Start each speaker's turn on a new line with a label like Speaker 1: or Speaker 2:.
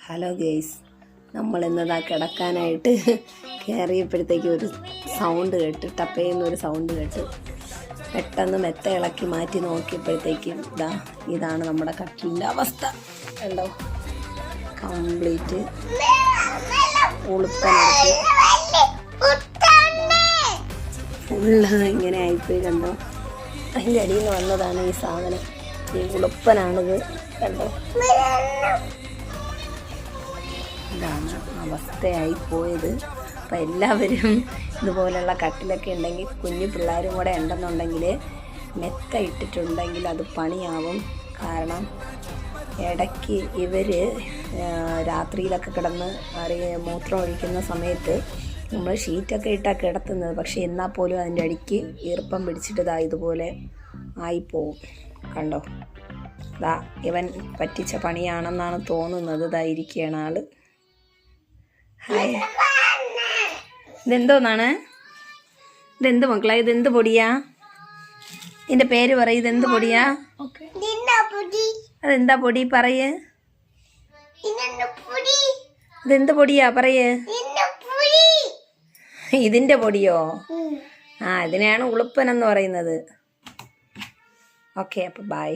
Speaker 1: Hello guys, നമ്മളിന്നതാ കിടക്കാനായിട്ട് കയറിയപ്പോഴത്തേക്ക് ഒരു sound കേട്ട്, ടപ്പേന്നൊരു sound കേട്ട് പെട്ടെന്ന് മെത്ത ഇളക്കി മാറ്റി നോക്കിയപ്പോഴത്തേക്കും ഇതാണ് നമ്മുടെ കട്ടിലിൻ്റെ അവസ്ഥ. കണ്ടോ, കംപ്ലീറ്റ് ഉളുപ്പനെടുത്ത് ഫുള്ള് ഇങ്ങനെ ആയിപ്പോയി. കണ്ടോ, അതിൻ്റെ അടിയിൽ നിന്ന് വന്നതാണ് ഈ സാധനം. ഈ ഉളുപ്പനാണിത്. കണ്ടോ, ഇതാണ് അവസ്ഥയായി പോയത്. അപ്പം എല്ലാവരും ഇതുപോലെയുള്ള കട്ടിലൊക്കെ ഉണ്ടെങ്കിൽ, കുഞ്ഞു പിള്ളേരും കൂടെ ഉണ്ടെന്നുണ്ടെങ്കിൽ മെത്ത ഇട്ടിട്ടുണ്ടെങ്കിൽ അത് പണിയാവും. കാരണം ഇടയ്ക്ക് ഇവർ രാത്രിയിലൊക്കെ കിടന്ന് മൂത്രം ഒഴിക്കുന്ന സമയത്ത് നമ്മൾ ഷീറ്റൊക്കെ ഇട്ടാണ് കിടത്തുന്നത്. പക്ഷേ എന്നാൽ പോലും അതിൻ്റെ അടിക്ക് ഈർപ്പം പിടിച്ചിട്ട് ഇതുപോലെ ആയിപ്പോവും. കണ്ടോ, ഇവൻ പറ്റിച്ച പണിയാണെന്നാണ് തോന്നുന്നത്. ഇരിക്കുകയാണ് ആള്. ഹായ്, ഇതെന്തോന്നാണ്? ഇതെന്ത് മക്കളാ? ഇതെന്ത് പൊടിയാ? ഇതിൻ്റെ പേര് പറയും. ഇതെന്ത് പൊടിയാ? അതെന്താ പൊടി? പറയ്. ഇതെന്ത് പൊടിയാ? പറയ്. ഇതിൻ്റെ പൊടിയോ? ഇതിനെയാണ് ഉളുപ്പൻ എന്ന് പറയുന്നത്. ഓക്കെ, അപ്പോൾ ബൈ.